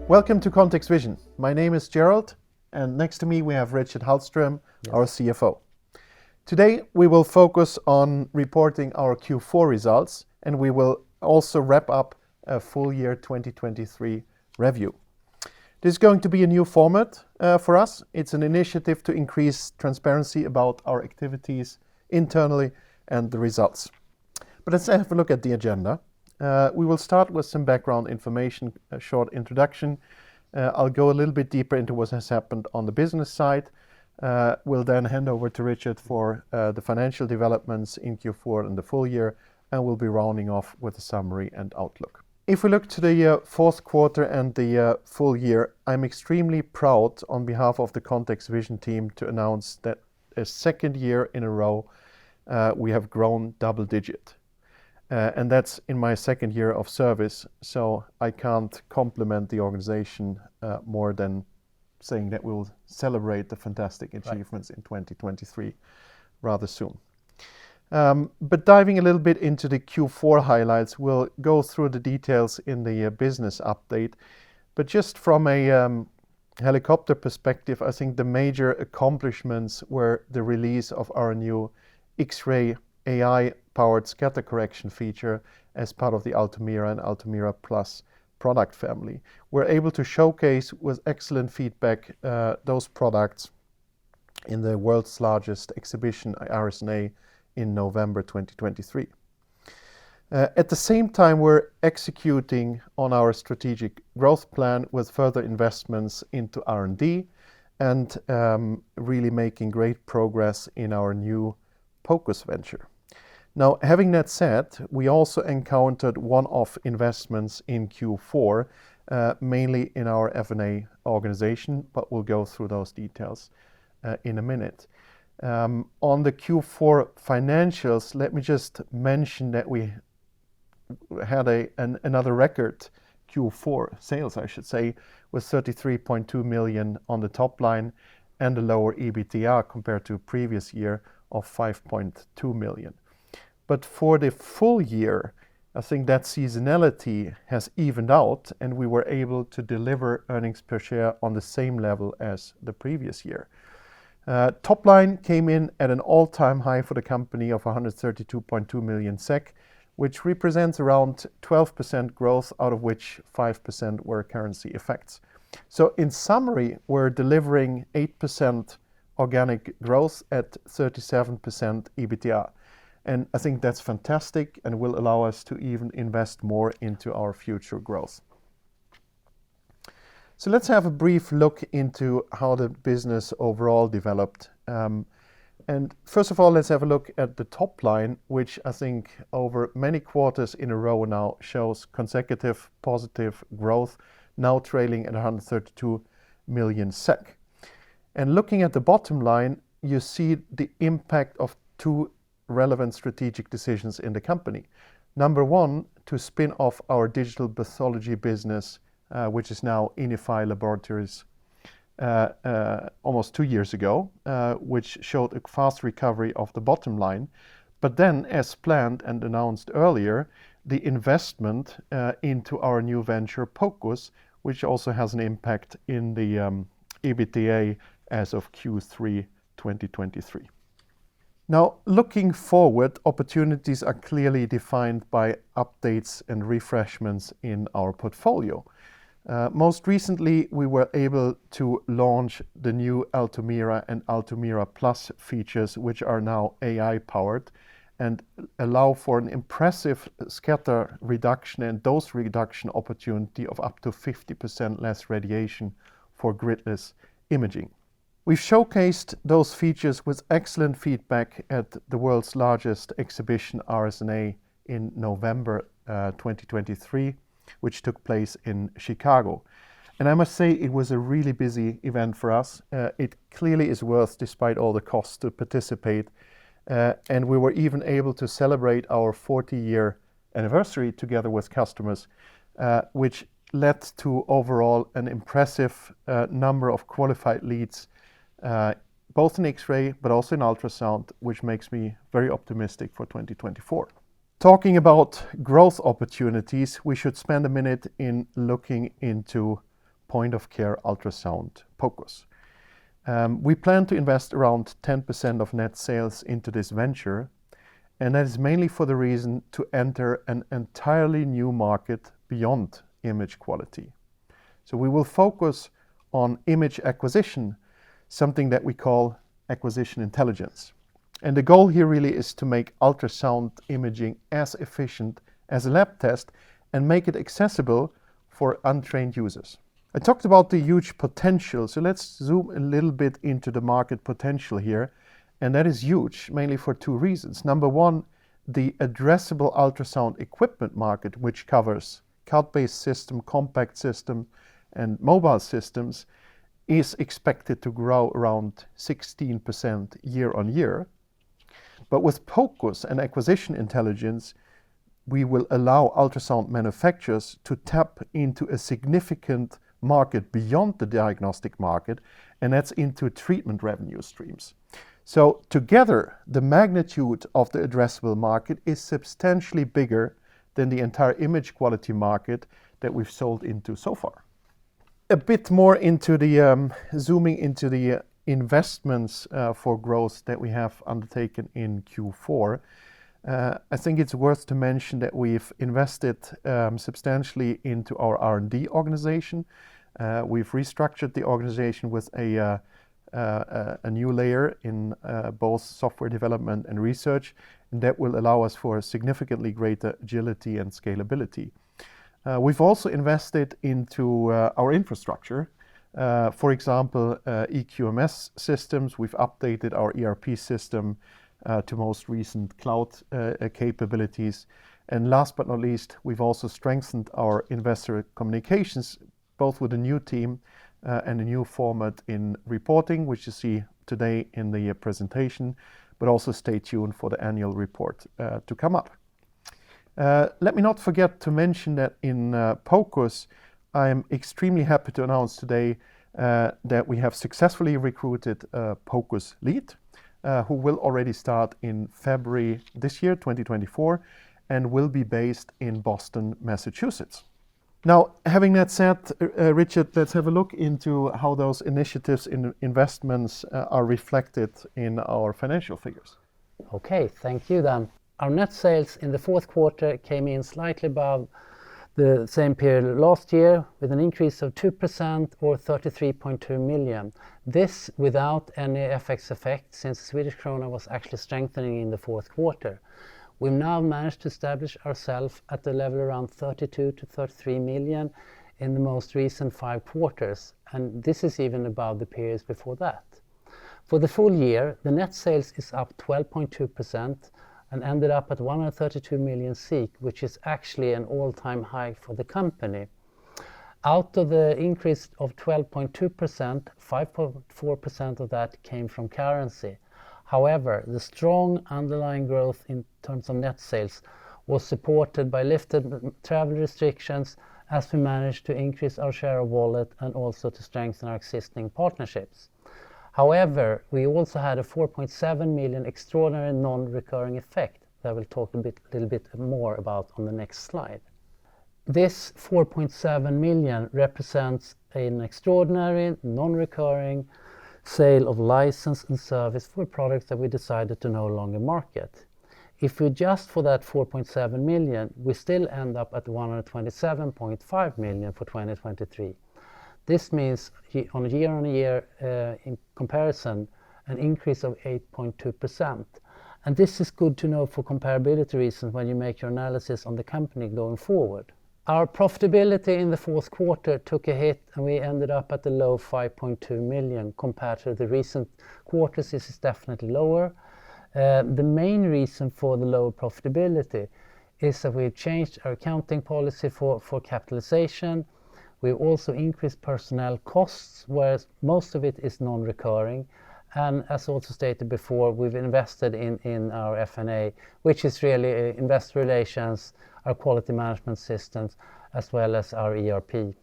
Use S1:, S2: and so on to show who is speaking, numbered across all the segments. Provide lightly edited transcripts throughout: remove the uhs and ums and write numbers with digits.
S1: Welcome to ContextVision. My name is Gerald, and next to me we have Richard Hallström, our CFO. Today we will focus on reporting our Q4 results, and we will also wrap up a full year 2023 review. This is going to be a new format for us. It's an initiative to increase transparency about our activities internally and the results. But let's have a look at the agenda. We will start with some background information, a short introduction. I'll go a little bit deeper into what has happened on the business side. We'll then hand over to Richard for the financial developments in Q4 and the full year, and we'll be rounding off with a summary and outlook. If we look to the fourth quarter and the full year, I'm extremely proud on behalf of the ContextVision team to announce that a second year in a row we have grown double digit. And that's in my second year of service, so I can't compliment the organization more than saying that we'll celebrate the fantastic achievements in 2023 rather soon. But diving a little bit into the Q4 highlights, we'll go through the details in the business update. But just from a helicopter perspective, I think the major accomplishments were the release of our new X-ray AI-powered scatter correction feature as part of the Altumira and Altumira Plus product family. We're able to showcase with excellent feedback those products in the world's largest exhibition, RSNA, in November 2023. At the same time, we're executing on our strategic growth plan with further investments into R&D and really making great progress in our new POCUS venture. Now, having that said, we also encountered one-off investments in Q4, mainly in our F&A organization, but we'll go through those details in a minute. On the Q4 financials, let me just mention that we had another record Q4 sales, I should say, with 33.2 million on the top line and a lower EBITDA compared to previous year of 5.2 million. But for the full year, I think that seasonality has evened out and we were able to deliver earnings per share on the same level as the previous year. Top line came in at an all-time high for the company of 132.2 million SEK, which represents around 12% growth, out of which 5% were currency effects. So in summary, we're delivering 8% organic growth at 37% EBITDA. And I think that's fantastic and will allow us to even invest more into our future growth. So let's have a brief look into how the business overall developed. And first of all, let's have a look at the top line, which I think over many quarters in a row now shows consecutive positive growth, now trailing at 132 million SEK. And looking at the bottom line, you see the impact of two relevant strategic decisions in the company. Number one, to spin off our digital pathology business, which is now Inify Laboratories, almost 2 years ago, which showed a fast recovery of the bottom line. But then, as planned and announced earlier, the investment into our new venture POCUS, which also has an impact in the EBITDA as of Q3 2023. Now, looking forward, opportunities are clearly defined by updates and refreshments in our portfolio. Most recently, we were able to launch the new Altumira and Altumira Plus features, which are now AI-powered and allow for an impressive scatter reduction and dose reduction opportunity of up to 50% less radiation for gridless imaging. We've showcased those features with excellent feedback at the world's largest exhibition, RSNA, in November 2023, which took place in Chicago. And I must say it was a really busy event for us. It clearly is worth, despite all the costs, to participate. And we were even able to celebrate our 40-year anniversary together with customers, which led to overall an impressive number of qualified leads, both in X-ray but also in ultrasound, which makes me very optimistic for 2024. Talking about growth opportunities, we should spend a minute in looking into Point-of-care Ultrasound, POCUS. We plan to invest around 10% of net sales into this venture, and that is mainly for the reason to enter an entirely new market beyond image quality. So we will focus on image acquisition, something that we call acquisition intelligence. And the goal here really is to make ultrasound imaging as efficient as a lab test and make it accessible for untrained users. I talked about the huge potential, so let's zoom a little bit into the market potential here. And that is huge, mainly for two reasons. Number one, the addressable ultrasound equipment market, which covers cloud-based system, compact system, and mobile systems, is expected to grow around 16% year on year. But with POCUS and acquisition intelligence, we will allow ultrasound manufacturers to tap into a significant market beyond the diagnostic market, and that's into treatment revenue streams. So together, the magnitude of the addressable market is substantially bigger than the entire image quality market that we've sold into so far. A bit more into the zooming into the investments for growth that we have undertaken in Q4. I think it's worth to mention that we've invested substantially into our R&D organization. We've restructured the organization with a new layer in both software development and research, and that will allow us for significantly greater agility and scalability. We've also invested into our infrastructure. For example, EQMS systems. We've updated our ERP system to most recent cloud capabilities. And last but not least, we've also strengthened our investor communications, both with a new team and a new format in reporting, which you see today in the presentation, but also stay tuned for the annual report to come up. Let me not forget to mention that in POCUS, I am extremely happy to announce today that we have successfully recruited a POCUS lead, who will already start in February this year, 2024, and will be based in Boston, Massachusetts. Now, having that said, Richard, let's have a look into how those initiatives in investments are reflected in our financial figures.
S2: Okay, thank you then. Our net sales in the fourth quarter came in slightly above the same period last year with an increase of 2% or 33.2 million. This without any FX effect, since Swedish krona was actually strengthening in the fourth quarter. We've now managed to establish ourselves at the level around 32 to 33 million in the most recent 5 quarters, and this is even above the periods before that. For the full year, the net sales is up 12.2% and ended up at 132 million, which is actually an all-time high for the company. Out of the increase of 12.2%, 5.4% of that came from currency. However, the strong underlying growth in terms of net sales was supported by lifted travel restrictions as we managed to increase our share of wallet and also to strengthen our existing partnerships. However, we also had a 4.7 million extraordinary non-recurring effect that I will talk a little bit more about on the next slide. This 4.7 million represents an extraordinary non-recurring sale of license and service for products that we decided to no longer market. If we adjust for that 4.7 million, we still end up at 127.5 million for 2023. This means on a year-on-year in comparison, an increase of 8.2%. And this is good to know for comparability reasons when you make your analysis on the company going forward. Our profitability in the fourth quarter took a hit and we ended up at the low 5.2 million compared to the recent quarters. This is definitely lower. The main reason for the lower profitability is that we've changed our accounting policy for capitalization. We've also increased personnel costs, whereas most of it is non-recurring. And as also stated before, we've invested in our RSNA, which is really investor relations, our quality management systems, as well as our ERP.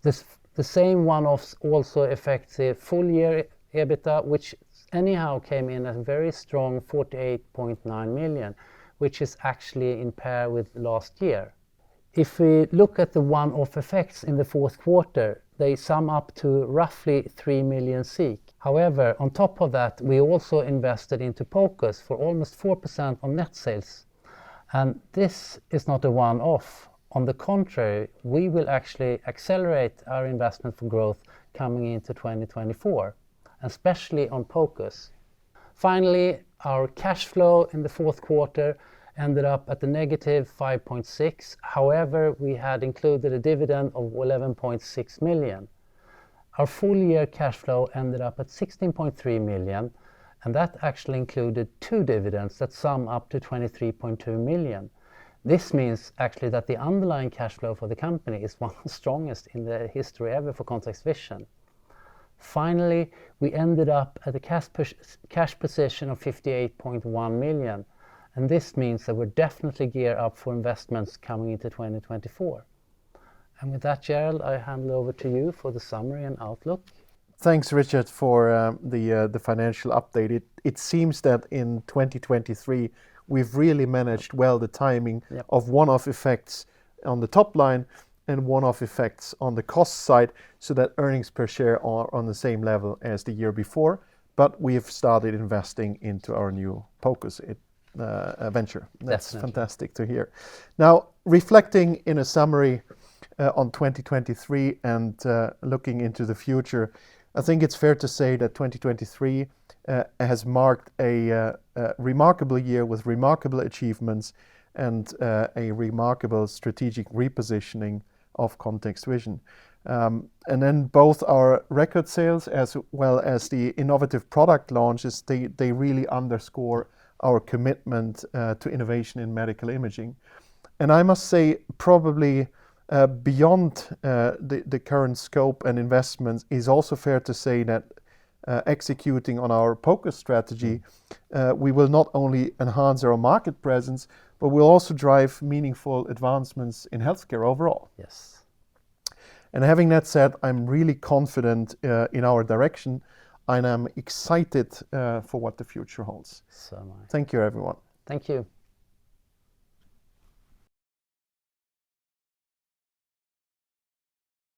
S2: The same one-offs also affect the full year EBITDA, which anyhow came in at a very strong 48.9 million, which is actually in pair with last year. If we look at the one-off effects in the fourth quarter, they sum up to roughly 3 million SEK. However, on top of that, we also invested into POCUS for almost 4% on net sales. And this is not a one-off. On the contrary, we will actually accelerate our investment for growth coming into 2024, especially on POCUS. Finally, our cash flow in the fourth quarter ended up at the negative 5.6. However, we had included a dividend of 11.6 million. Our full year cash flow ended up at 16.3 million, and that actually included 2 dividends that sum up to 23.2 million. This means actually that the underlying cash flow for the company is one of the strongest in the history ever for ContextVision. Finally, we ended up at a cash position of 58.1 million, and this means that we're definitely geared up for investments coming into 2024. And with that, Gerald, I hand it over to you for the summary and outlook.
S1: Thanks, Richard, for the financial update. It seems that in 2023 we've really managed well the timing of one-off effects on the top line and one-off effects on the cost side, so that earnings per share are on the same level as the year before. But we have started investing into our new POCUS venture. That's
S2: Definitely
S1: fantastic to hear. Now, reflecting in a summary on 2023 and looking into the future, I think it's fair to say that 2023 has marked a remarkable year with remarkable achievements and a remarkable strategic repositioning of ContextVision. And then both our record sales as well as the innovative product launches, they really underscore our commitment to innovation in medical imaging. And I must say, probably beyond the current scope and investments, is also fair to say that executing on our POCUS strategy, we will not only enhance our market presence, but we'll also drive meaningful advancements in healthcare overall.
S2: Yes.
S1: And having that said, I'm really confident in our direction, and I'm excited for what the future holds.
S2: So am I.
S1: Thank you, everyone.
S2: Thank you.